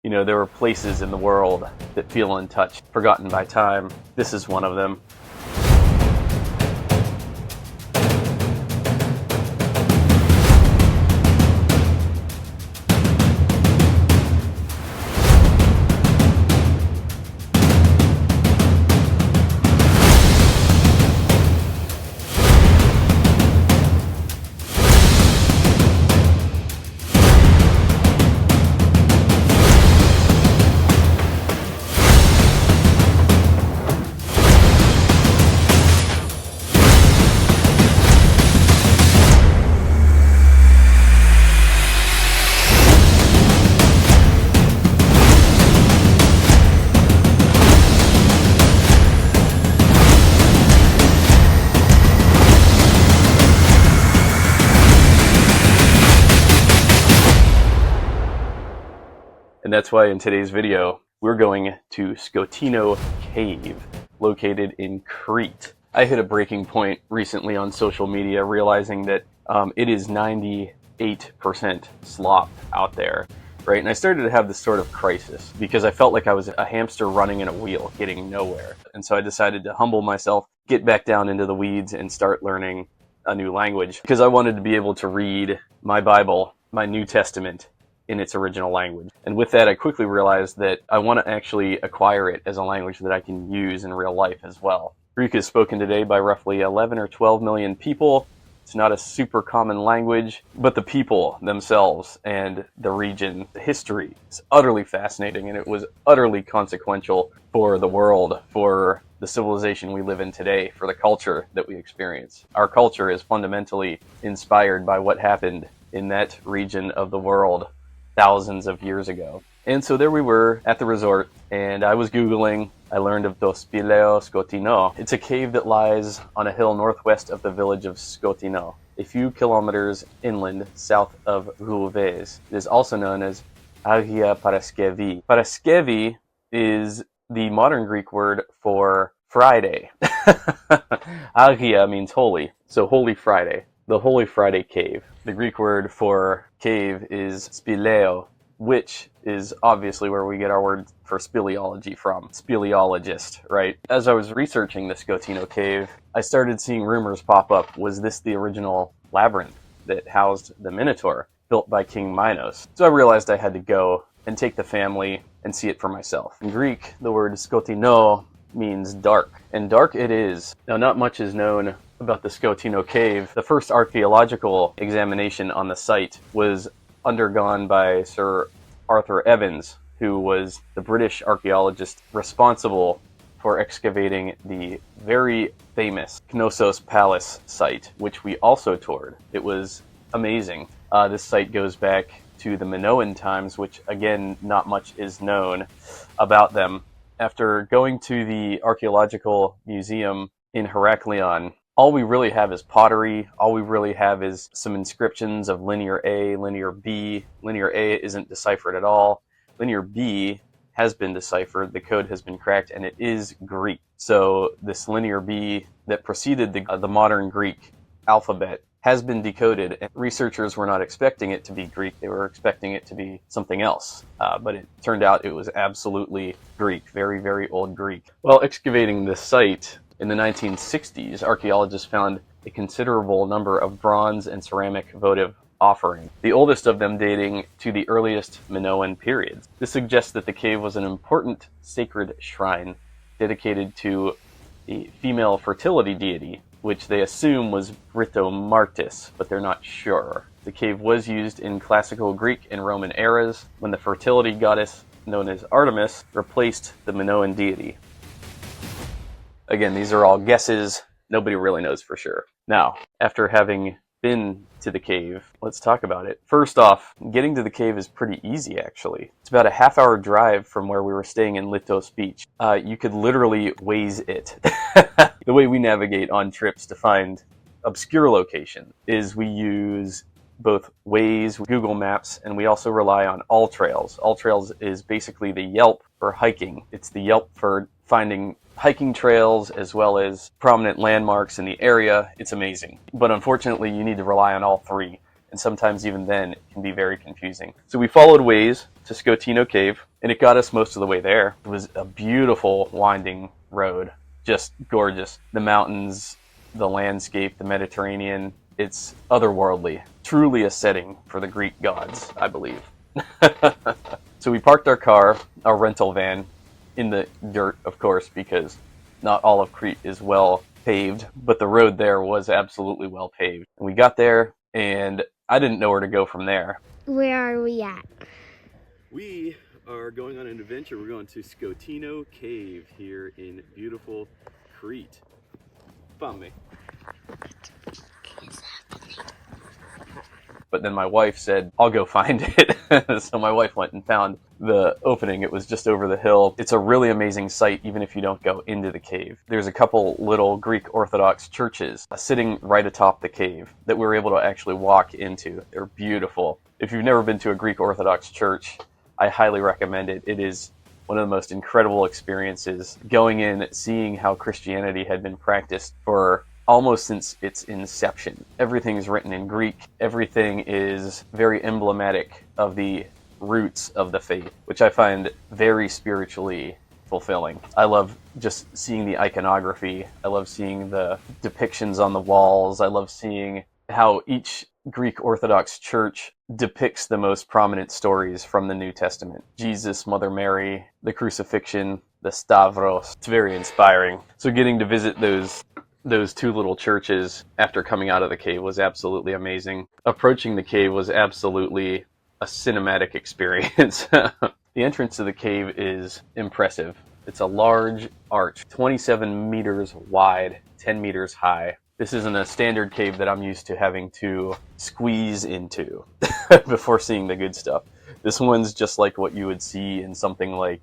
You know, there are places in the world that feel untouched, forgotten by time. This is one of them. And that's why in today's video, we're going to SKOTINO Cave, located in Crete. I hit a breaking point recently on social media, realizing that it is 98% slop out there, right? And I started to have this sort of crisis because I felt like I was a hamster running in a wheel, getting nowhere. And so I decided to humble myself, get back down into the weeds, and start learning a new language because I wanted to be able to read my Bible, my New Testament, in its original language. And with that, I quickly realized that I want to actually acquire it as a language that I can use in real life as well. Greek is spoken today by roughly 11 or 12 million people. It's not a super common language, but the people themselves and the region, the history is utterly fascinating, and it was utterly consequential for the world, for the civilization we live in today, for the culture that we experience. Our culture is fundamentally inspired by what happened in that region of the world thousands of years ago. And so there we were at the resort, and I was Googling. I learned of το σπηλαίο SKOTINO. It's a cave that lies on a hill northwest of the village of SKOTINO, a few kilometers inland south of Roubaix. It is also known as Agia Paraskevi. Paraskevi is the modern Greek word for Friday. Agia means holy, so Holy Friday. The Holy Friday Cave. The Greek word for cave is spileo, which is obviously where we get our word for speleology from. Speleologist, right? As I was researching the SKOTINO Cave, I started seeing rumors pop up. Was this the original labyrinth that housed the Minotaur, built by King Minos? So I realized I had to go and take the family and see it for myself. In Greek, the word skotino means dark, and dark it is. Now, not much is known about the SKOTINO Cave. The first archaeological examination on the site was undergone by Sir Arthur Evans, who was the British archaeologist responsible for excavating the very famous Knossos Palace site, which we also toured. It was amazing. This site goes back to the Minoan times, which again, not much is known about them. After going to the archaeological museum in Heraklion, all we really have is pottery. All we really have is some inscriptions of linear A, linear B. Linear A isn't deciphered at all. Linear B has been deciphered. The code has been cracked, and it is Greek. So this linear B that preceded the modern Greek alphabet has been decoded, and researchers were not expecting it to be Greek. They were expecting it to be something else. But it turned out it was absolutely Greek, very, very old Greek. While excavating this site, in the 1960s, archaeologists found a considerable number of bronze and ceramic votive offerings, the oldest of them dating to the earliest Minoan periods. This suggests that the cave was an important sacred shrine dedicated to the female fertility deity, which they assume was Britomartis, but they're not sure. The cave was used in classical Greek and Roman eras when the fertility goddess known as Artemis replaced the Minoan deity. Again, these are all guesses. Nobody really knows for sure. Now, after having been to the cave, let's talk about it. First off, getting to the cave is pretty easy, actually. It's about a half-hour drive from where we were staying in Litos Beach. You could literally Waze it. The way we navigate on trips to find obscure locations is we use both Waze, Google Maps, and we also rely on AllTrails. AllTrails is basically the Yelp for hiking. It's the Yelp for finding hiking trails as well as prominent landmarks in the area. It's amazing. But unfortunately, you need to rely on all three and sometimes even then it can be very confusing. So we followed Waze to SKOTINO Cave, and it got us most of the way there. It was a beautiful winding road, just gorgeous. The mountains, the landscape, the Mediterranean, it's otherworldly. Truly a setting for the Greek gods, I believe. So we parked our car, our rental van, in the dirt, of course, because not all of Crete is well paved, but the road there was absolutely well paved. And we got there, and I didn't know where to go from there. Where are we at? We are going on an adventure. We're going to SKOTINO Cave here in beautiful Crete. Follow me. But then my wife said, I'll go find it. So my wife went and found the opening. It was just over the hill. It's a really amazing sight, even if you don't go into the cave. There's a couple little Greek Orthodox churches sitting right atop the cave that we were able to actually walk into. They're beautiful. If you've never been to a Greek Orthodox church, I highly recommend it. It is one of the most incredible experiences, going in, seeing how Christianity had been practiced for almost since its inception. Everything is written in Greek. Everything is very emblematic of the roots of the faith, which I find very spiritually fulfilling. I love just seeing the iconography. I love seeing the depictions on the walls. I love seeing how each Greek Orthodox church depicts the most prominent stories from the New Testament. Jesus, Mother Mary, the crucifixion, the Stavros. It's very inspiring. So getting to visit those two little churches after coming out of the cave was absolutely amazing. Approaching the cave was absolutely a cinematic experience. The entrance to the cave is impressive. It's a large arch, 27 meters wide, 10 meters high. This isn't a standard cave that I'm used to having to squeeze into before seeing the good stuff. This one's just like what you would see in something like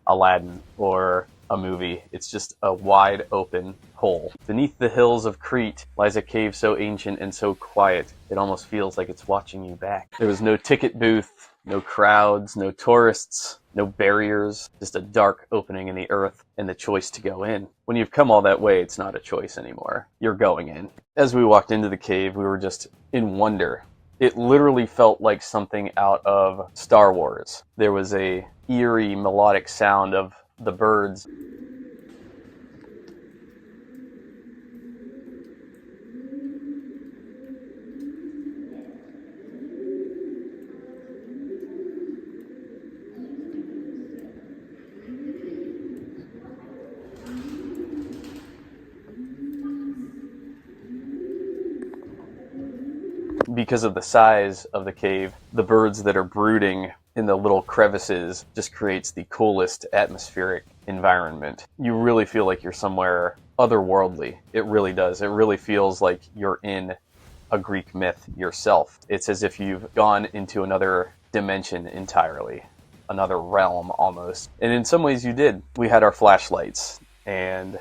Aladdin or a movie. It's just a wide open hole. Beneath the hills of Crete lies a cave so ancient and so quiet, it almost feels like it's watching you back. There was no ticket booth, no crowds, no tourists, no barriers, just a dark opening in the earth and the choice to go in. When you've come all that way, it's not a choice anymore. You're going in. As we walked into the cave, we were just in wonder. It literally felt like something out of Star Wars. There was a eerie melodic sound of the birds. Because of the size of the cave, the birds that are brooding in the little crevices just creates the coolest atmospheric environment. You really feel like you're somewhere otherworldly. It really does. It really feels like you're in a Greek myth yourself. It's as if you've gone into another dimension entirely, another realm almost. And in some ways you did. We had our flashlights, and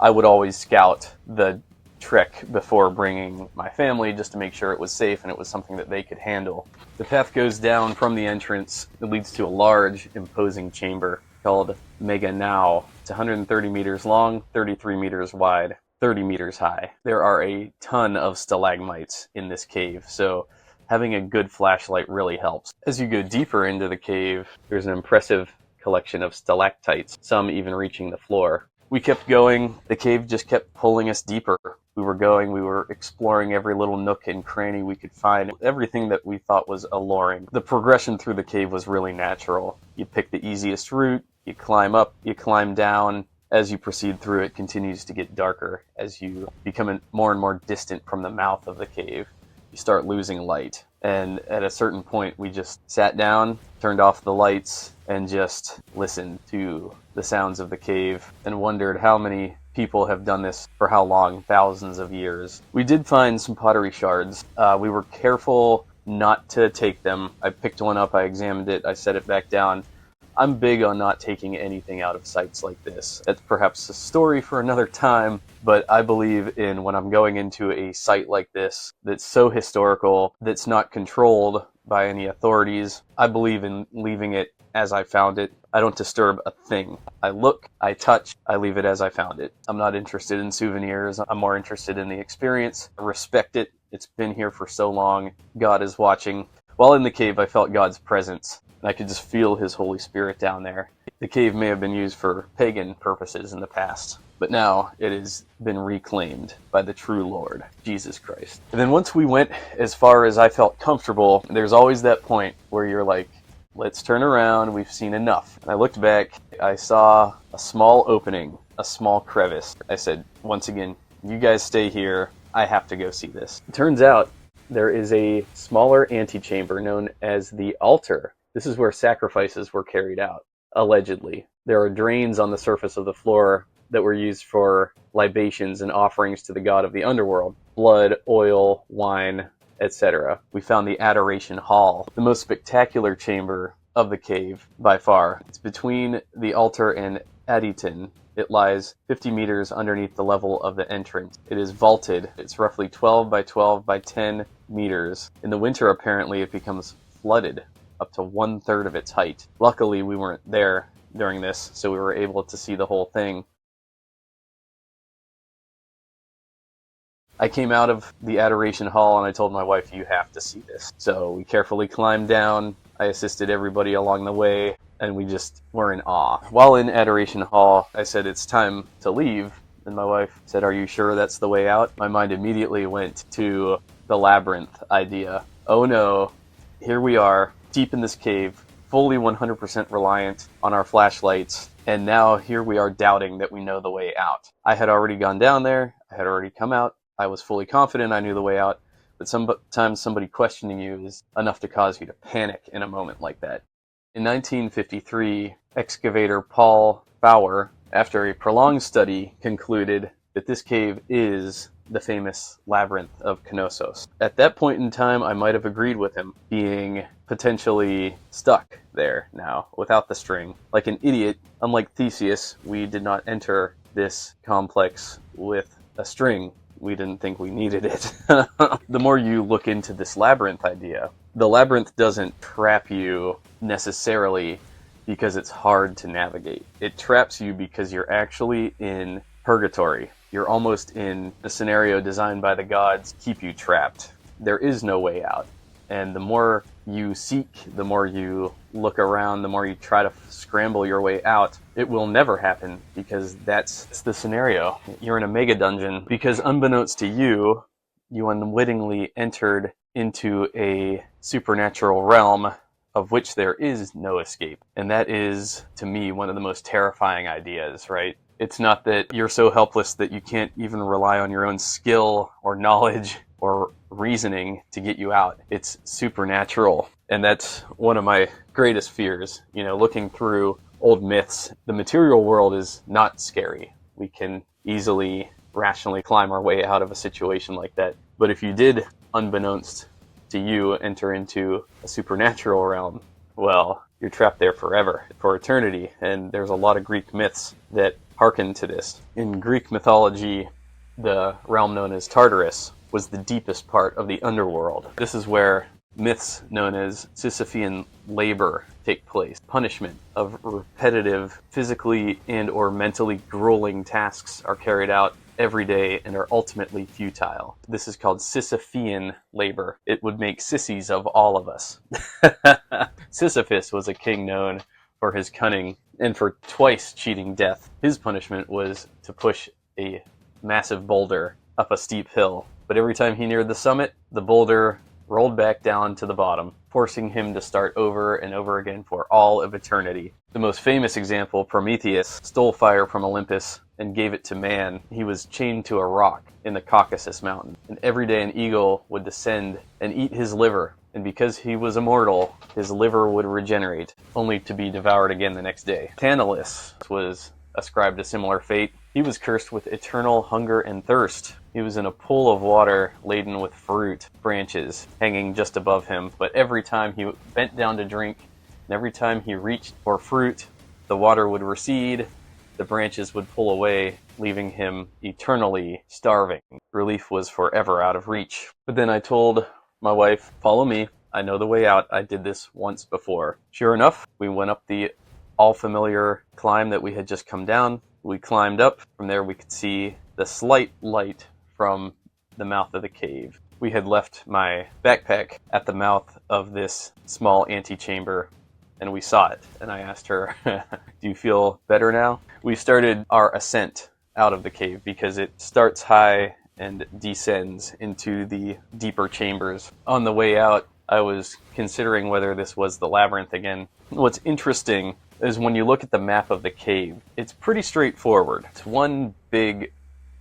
I would always scout the trek before bringing my family just to make sure it was safe and it was something that they could handle. The path goes down from the entrance. It leads to a large, imposing chamber called Mega Now. It's 130 meters long, 33 meters wide, 30 meters high. There are a ton of stalagmites in this cave, so having a good flashlight really helps. As you go deeper into the cave, there's an impressive collection of stalactites, some even reaching the floor. We kept going. The cave just kept pulling us deeper. We were exploring every little nook and cranny we could find, everything that we thought was alluring. The progression through the cave was really natural. You pick the easiest route, you climb up, you climb down. As you proceed through, it continues to get darker. As you become more and more distant from the mouth of the cave, you start losing light. And at a certain point, we just sat down, turned off the lights, and just listened to the sounds of the cave and wondered how many people have done this for how long, thousands of years. We did find some pottery shards. We were careful not to take them. I picked one up, I examined it, I set it back down. I'm big on not taking anything out of sites like this. That's perhaps a story for another time, but I believe in when I'm going into a site like this that's so historical, that's not controlled by any authorities, I believe in leaving it as I found it. I don't disturb a thing. I look, I touch, I leave it as I found it. I'm not interested in souvenirs. I'm more interested in the experience. I respect it It's been here for so long. God is watching. While in the cave, I felt God's presence, and I could just feel his Holy Spirit down there. The cave may have been used for pagan purposes in the past, but now it has been reclaimed by the true Lord, Jesus Christ. And then once we went as far as I felt comfortable, there's always that point where you're like, let's turn around, we've seen enough. And I looked back, I saw a small opening, a small crevice. I said, once again, you guys stay here, I have to go see this. It turns out there is a smaller antechamber known as the altar. This is where sacrifices were carried out, allegedly. There are drains on the surface of the floor that were used for libations and offerings to the god of the underworld. Blood, oil, wine, etc. We found the Adoration Hall, the most spectacular chamber of the cave by far. It's between the altar and Adyton. It lies 50 meters underneath the level of the entrance. It is vaulted. It's roughly 12 by 12 by 10 meters. In the winter, apparently, it becomes flooded up to 1/3 of its height. Luckily, we weren't there during this, so we were able to see the whole thing. I came out of the Adoration Hall and I told my wife, you have to see this. So we carefully climbed down. I assisted everybody along the way, and we just were in awe. While in Adoration Hall, I said, it's time to leave. And my wife said, are you sure that's the way out? My mind immediately went to the Labyrinth idea. Oh no, here we are, deep in this cave, fully 100% reliant on our flashlights. And now here we are doubting that we know the way out. I had already gone down there. I had already come out. I was fully confident I knew the way out, but sometimes somebody questioning you is enough to cause you to panic in a moment like that. In 1953, excavator Paul Fowler, after a prolonged study, concluded that this cave is the famous Labyrinth of Knossos. At that point in time, I might have agreed with him, being potentially stuck there now, without the string. Like an idiot, unlike Theseus, we did not enter this complex with a string. We didn't think we needed it. The more you look into this labyrinth idea, the labyrinth doesn't trap you necessarily because it's hard to navigate. It traps you because you're actually in purgatory. You're almost in a scenario designed by the gods to keep you trapped. There is no way out. And the more you seek, the more you look around, the more you try to scramble your way out, it will never happen because that's the scenario. You're in a mega dungeon because unbeknownst to you, you unwittingly entered into a supernatural realm of which there is no escape. And that is, to me, one of the most terrifying ideas, right? It's not that you're so helpless that you can't even rely on your own skill or knowledge or reasoning to get you out. It's supernatural. And that's one of my greatest fears. You know, looking through old myths, the material world is not scary. We can easily, rationally climb our way out of a situation like that. But if you did, unbeknownst to you, enter into a supernatural realm, well, you're trapped there forever, for eternity. And there's a lot of Greek myths that hearken to this. In Greek mythology, the realm known as Tartarus was the deepest part of the underworld. This is where myths known as Sisyphean labor take place. Punishment of repetitive, physically and or mentally grueling tasks are carried out every day and are ultimately futile. This is called Sisyphean labor. It would make sissies of all of us. Sisyphus was a king known for his cunning and for twice cheating death. His punishment was to push a massive boulder up a steep hill. But every time he neared the summit, the boulder rolled back down to the bottom, forcing him to start over and over again for all of eternity. The most famous example, Prometheus, stole fire from Olympus and gave it to man. He was chained to a rock in the Caucasus Mountain. And every day an eagle would descend and eat his liver. And because he was immortal, his liver would regenerate, only to be devoured again the next day. Tantalus was ascribed a similar fate. He was cursed with eternal hunger and thirst. He was in a pool of water laden with fruit branches hanging just above him. But every time he bent down to drink, and every time he reached for fruit, the water would recede, the branches would pull away, leaving him eternally starving. Relief was forever out of reach. But then I told my wife, follow me. I know the way out. I did this once before. Sure enough, we went up the all-familiar climb that we had just come down. We climbed up. From there we could see the slight light from the mouth of the cave. we had left my backpack at the mouth of this small antechamber, and we saw it. And I asked her, "Do you feel better now?" We started our ascent out of the cave because it starts high and descends into the deeper chambers. On the way out, I was considering whether this was the labyrinth again. What's interesting is when you look at the map of the cave, it's pretty straightforward. It's one big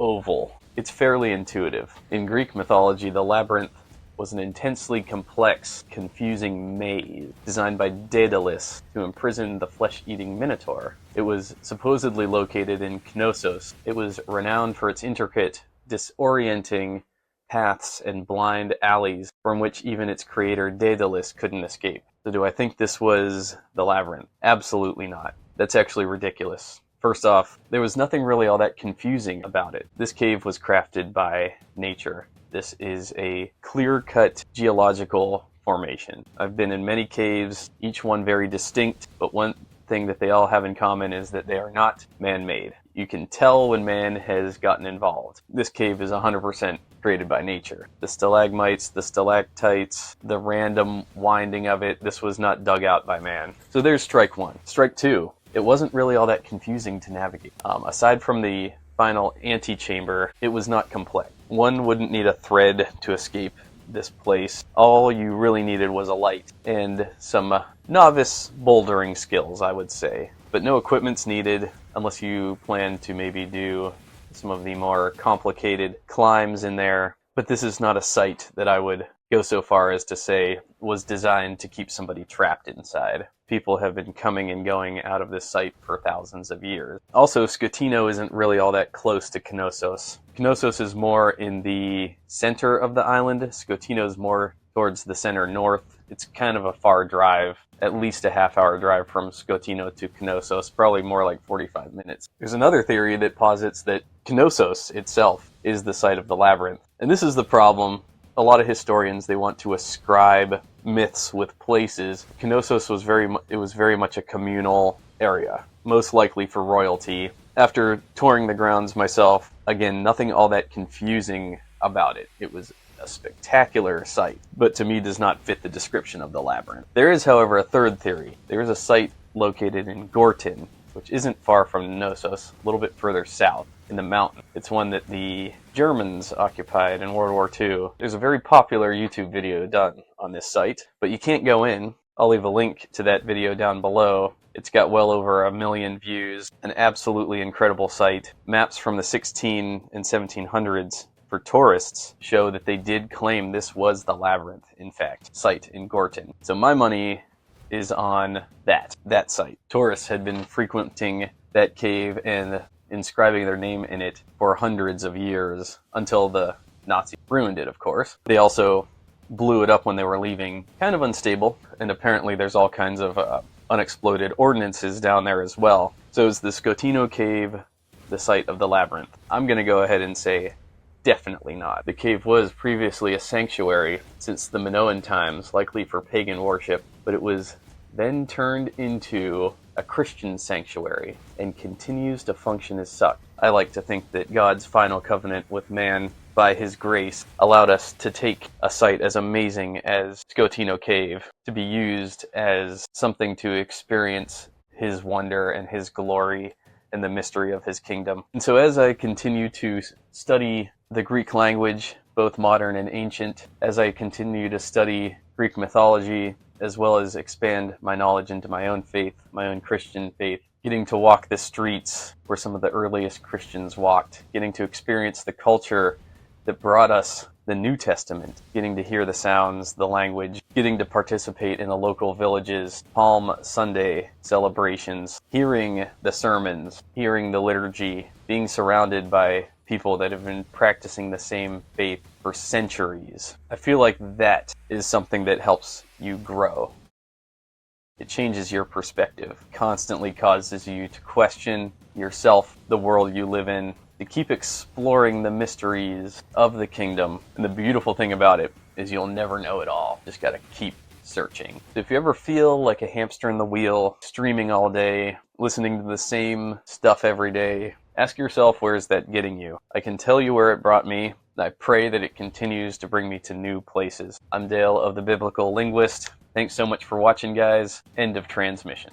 oval. It's fairly intuitive. In Greek mythology, the labyrinth was an intensely complex, confusing maze designed by Daedalus to imprison the flesh-eating Minotaur. It was supposedly located in Knossos. It was renowned for its intricate, disorienting paths and blind alleys from which even its creator Daedalus couldn't escape. So do I think this was the labyrinth? Absolutely not. That's actually ridiculous. First off, there was nothing really all that confusing about it. This cave was crafted by nature. This is a clear-cut geological formation. I've been in many caves, each one very distinct, but one thing that they all have in common is that they are not man-made. You can tell when man has gotten involved. This cave is 100% created by nature. The stalagmites, the stalactites, the random winding of it, this was not dug out by man. So there's strike one. Strike two, it wasn't really all that confusing to navigate. Aside from the final antechamber, it was not complex. One wouldn't need a thread to escape this place. All you really needed was a light and some novice bouldering skills, I would say. But no equipment's needed unless you plan to maybe do some of the more complicated climbs in there. But this is not a site that I would go so far as to say was designed to keep somebody trapped inside. People have been coming and going out of this site for thousands of years. Also, SKOTINO isn't really all that close to Knossos. Knossos is more in the center of the island. SKOTINO is more towards the center north. It's kind of a far drive, at least a half-hour drive from SKOTINO to Knossos, probably more like 45 minutes. There's another theory that posits that Knossos itself is the site of the labyrinth. And this is the problem. A lot of historians, they want to ascribe myths with places. Knossos was very much a communal area, most likely for royalty. After touring the grounds myself, again, nothing all that confusing about it. It was a spectacular site, but to me does not fit the description of the labyrinth. There is, however, a third theory. There is a site located in Gortin, which isn't far from Knossos, a little bit further south in the mountain. It's one that the Germans occupied in World War II. There's a very popular YouTube video done on this site, but you can't go in. I'll leave a link to that video down below. It's got well over 1 million views. An absolutely incredible site. Maps from the 16 and 1700s for tourists show that they did claim this was the labyrinth, in fact, site in Gortin. So my money is on that site. Tourists had been frequenting that cave and inscribing their name in it for hundreds of years until the Nazis ruined it, of course. They also blew it up when they were leaving. Kind of unstable, and apparently there's all kinds of unexploded ordnances down there as well. So is the SKOTINO cave the site of the labyrinth? I'm going to go ahead and say definitely not. The cave was previously a sanctuary since the Minoan times, likely for pagan worship, but it was then turned into a Christian sanctuary and continues to function as such. I like to think that God's final covenant with man, by his grace, allowed us to take a site as amazing as SKOTINO Cave to be used as something to experience his wonder and his glory and the mystery of his kingdom. And so as I continue to study the Greek language, both modern and ancient, as I continue to study Greek mythology, as well as expand my knowledge into my own faith, my own Christian faith, getting to walk the streets where some of the earliest Christians walked, getting to experience the culture that brought us the New Testament, getting to hear the sounds, the language, getting to participate in the local villages, Palm Sunday celebrations, hearing the sermons, hearing the liturgy, being surrounded by people that have been practicing the same faith for centuries. I feel like that is something that helps you grow. It changes your perspective, constantly causes you to question yourself, the world you live in, to keep exploring the mysteries of the kingdom. And the beautiful thing about it is you'll never know it all. Just gotta keep searching. If you ever feel like a hamster in the wheel, streaming all day, listening to the same stuff every day, ask yourself, where is that getting you? I can tell you where it brought me. I pray that it continues to bring me to new places. I'm Dale of the Biblical Linguist. Thanks so much for watching, guys. End of transmission.